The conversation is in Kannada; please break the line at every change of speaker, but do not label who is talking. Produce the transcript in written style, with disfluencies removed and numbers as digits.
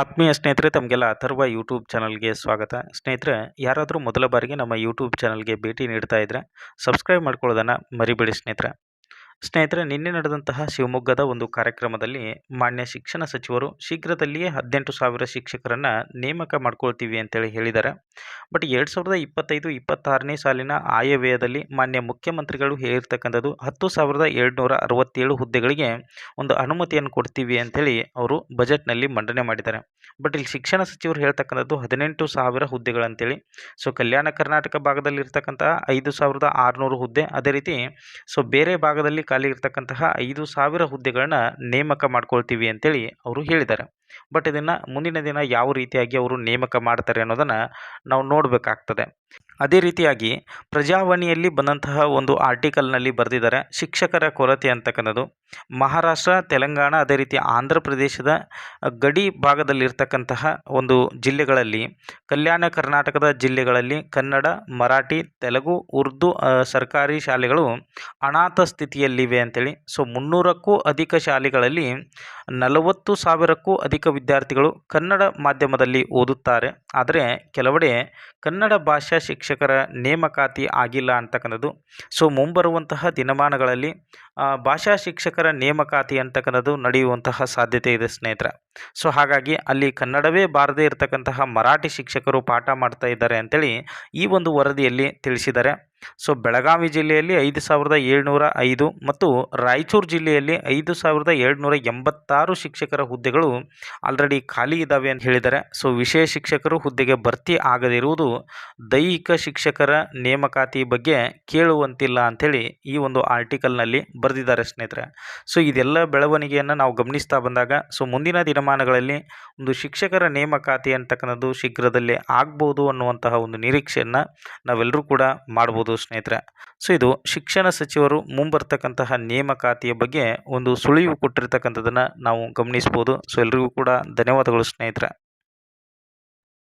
ಆತ್ಮೀಯ ಸ್ನೇಹಿತರೆ, ತಮಗೆಲ್ಲ ಅಥರ್ವ ಯೂಟ್ಯೂಬ್ ಚಾನಲ್ಗೆ ಸ್ವಾಗತ. ಸ್ನೇಹಿತರೆ, ಯಾರಾದರೂ ಮೊದಲ ಬಾರಿಗೆ ನಮ್ಮ ಯೂಟ್ಯೂಬ್ ಚಾನಲ್ಗೆ ಭೇಟಿ ನೀಡ್ತಾ ಇದ್ದರೆ ಸಬ್ಸ್ಕ್ರೈಬ್ ಮಾಡ್ಕೊಳ್ಳೋದನ್ನು ಮರಿಬೇಡಿ ಸ್ನೇಹಿತರೆ, ನಿನ್ನೆ ನಡೆದಂತಹ ಶಿವಮೊಗ್ಗದ ಒಂದು ಕಾರ್ಯಕ್ರಮದಲ್ಲಿ ಮಾನ್ಯ ಶಿಕ್ಷಣ ಸಚಿವರು ಶೀಘ್ರದಲ್ಲಿಯೇ 18,000 ಶಿಕ್ಷಕರನ್ನು ನೇಮಕ ಮಾಡ್ಕೊಳ್ತೀವಿ ಅಂತೇಳಿ ಹೇಳಿದ್ದಾರೆ. ಬಟ್ 2025-26ನೇ ಸಾಲಿನ ಆಯವ್ಯಯದಲ್ಲಿ ಮಾನ್ಯ ಮುಖ್ಯಮಂತ್ರಿಗಳು ಹೇಳಿರ್ತಕ್ಕಂಥದ್ದು 10,767 ಹುದ್ದೆಗಳಿಗೆ ಒಂದು ಅನುಮತಿಯನ್ನು ಕೊಡ್ತೀವಿ ಅಂತೇಳಿ ಅವರು ಬಜೆಟ್ನಲ್ಲಿ ಮಂಡನೆ ಮಾಡಿದ್ದಾರೆ. ಬಟ್ ಇಲ್ಲಿ ಶಿಕ್ಷಣ ಸಚಿವರು ಹೇಳ್ತಕ್ಕಂಥದ್ದು 18,000 ಹುದ್ದೆಗಳಂತೇಳಿ. ಸೊ ಕಲ್ಯಾಣ ಕರ್ನಾಟಕ ಭಾಗದಲ್ಲಿ ಇರ್ತಕ್ಕಂತಹ 5,600 ಹುದ್ದೆ, ಅದೇ ರೀತಿ ಬೇರೆ ಭಾಗದಲ್ಲಿ ಖಾಲಿ ಇರ್ತಕ್ಕಂತಹ 5,000 ಹುದ್ದೆಗಳನ್ನ ನೇಮಕ ಮಾಡ್ಕೊಳ್ತೀವಿ ಅಂತೇಳಿ ಅವರು ಹೇಳಿದ್ದಾರೆ. ಬಟ್ ಇದನ್ನು ಮುಂದಿನ ದಿನ ಯಾವ ರೀತಿಯಾಗಿ ಅವರು ನೇಮಕ ಮಾಡ್ತಾರೆ ಅನ್ನೋದನ್ನು ನಾವು ನೋಡಬೇಕಾಗ್ತದೆ. ಅದೇ ರೀತಿಯಾಗಿ ಪ್ರಜಾವಾಣಿಯಲ್ಲಿ ಬಂದಂತಹ ಒಂದು ಆರ್ಟಿಕಲ್ನಲ್ಲಿ ಬರೆದಿದ್ದಾರೆ, ಶಿಕ್ಷಕರ ಕೊರತೆ ಅಂತಕ್ಕಂಥದ್ದು ಮಹಾರಾಷ್ಟ್ರ, ತೆಲಂಗಾಣ, ಅದೇ ರೀತಿ ಆಂಧ್ರ ಪ್ರದೇಶದ ಗಡಿ ಭಾಗದಲ್ಲಿರ್ತಕ್ಕಂತಹ ಒಂದು ಜಿಲ್ಲೆಗಳಲ್ಲಿ, ಕಲ್ಯಾಣ ಕರ್ನಾಟಕದ ಜಿಲ್ಲೆಗಳಲ್ಲಿ ಕನ್ನಡ, ಮರಾಠಿ, ತೆಲುಗು, ಉರ್ದು ಸರ್ಕಾರಿ ಶಾಲೆಗಳು ಅನಾಥ ಸ್ಥಿತಿಯಲ್ಲಿವೆ ಅಂತೇಳಿ. ಸೊ 300ಕ್ಕೂ ಅಧಿಕ ಶಾಲೆಗಳಲ್ಲಿ 40,000ಕ್ಕೂ ಅಧಿಕ ವಿದ್ಯಾರ್ಥಿಗಳು ಕನ್ನಡ ಮಾಧ್ಯಮದಲ್ಲಿ ಓದುತ್ತಾರೆ. ಆದರೆ ಕೆಲವೆಡೆ ಕನ್ನಡ ಭಾಷಾ ಶಿಕ್ಷಕರ ನೇಮಕಾತಿ ಆಗಿಲ್ಲ ಅಂತಕ್ಕಂಥದ್ದು. ಸೊ ಮುಂಬರುವಂತಹ ದಿನಮಾನಗಳಲ್ಲಿ ಭಾಷಾ ಶಿಕ್ಷಕರ ನೇಮಕಾತಿ ಅಂತಕ್ಕಂಥದ್ದು ನಡೆಯುವಂತಹ ಸಾಧ್ಯತೆ ಇದೆ ಸ್ನೇಹಿತರೆ. ಸೊ ಹಾಗಾಗಿ ಅಲ್ಲಿ ಕನ್ನಡವೇ ಬಾರದೇ ಇರತಕ್ಕಂತಹ ಮರಾಠಿ ಶಿಕ್ಷಕರು ಪಾಠ ಮಾಡ್ತಾ ಇದ್ದಾರೆ ಅಂತೇಳಿ ಈ ಒಂದು ವರದಿಯಲ್ಲಿ ತಿಳಿಸಿದ್ದಾರೆ. ಸೊ ಬೆಳಗಾವಿ ಜಿಲ್ಲೆಯಲ್ಲಿ 5,705 ಮತ್ತು ರಾಯಚೂರು ಜಿಲ್ಲೆಯಲ್ಲಿ 5,786 ಶಿಕ್ಷಕರ ಹುದ್ದೆಗಳು ಆಲ್ರೆಡಿ ಖಾಲಿ ಇದ್ದಾವೆ ಅಂತ ಹೇಳಿದ್ದಾರೆ. ಸೊ ವಿಷಯ ಶಿಕ್ಷಕರು ಹುದ್ದೆಗೆ ಭರ್ತಿ ಆಗದಿರುವುದು ದೈಹಿಕ ಶಿಕ್ಷಕರ ನೇಮಕಾತಿ ಬಗ್ಗೆ ಕೇಳುವಂತಿಲ್ಲ ಅಂಥೇಳಿ ಈ ಒಂದು ಆರ್ಟಿಕಲ್ನಲ್ಲಿ ಬರೆದಿದ್ದಾರೆ ಸ್ನೇಹಿತರೆ. ಸೊ ಇದೆಲ್ಲ ಬೆಳವಣಿಗೆಯನ್ನು ನಾವು ಗಮನಿಸ್ತಾ ಬಂದಾಗ ಮುಂದಿನ ದಿನಮಾನಗಳಲ್ಲಿ ಒಂದು ಶಿಕ್ಷಕರ ನೇಮಕಾತಿ ಅಂತಕ್ಕಂಥದ್ದು ಶೀಘ್ರದಲ್ಲೇ ಆಗ್ಬೋದು ಅನ್ನುವಂತಹ ಒಂದು ನಿರೀಕ್ಷೆಯನ್ನು ನಾವೆಲ್ಲರೂ ಕೂಡ ಮಾಡ್ಬೋದು ಸ್ನೇಹಿತರೆ. ಸೊ ಇದು ಶಿಕ್ಷಣ ಸಚಿವರು ಮುಂಬರ್ತಕ್ಕಂತಹ ನೇಮಕಾತಿಯ ಬಗ್ಗೆ ಒಂದು ಸುಳಿವು ಕೊಟ್ಟಿರ್ತಕ್ಕಂಥದ್ದನ್ನು ನಾವು ಗಮನಿಸ್ಬೋದು. ಸೊ ಎಲ್ರಿಗೂ ಕೂಡ ಧನ್ಯವಾದಗಳು ಸ್ನೇಹಿತರೆ.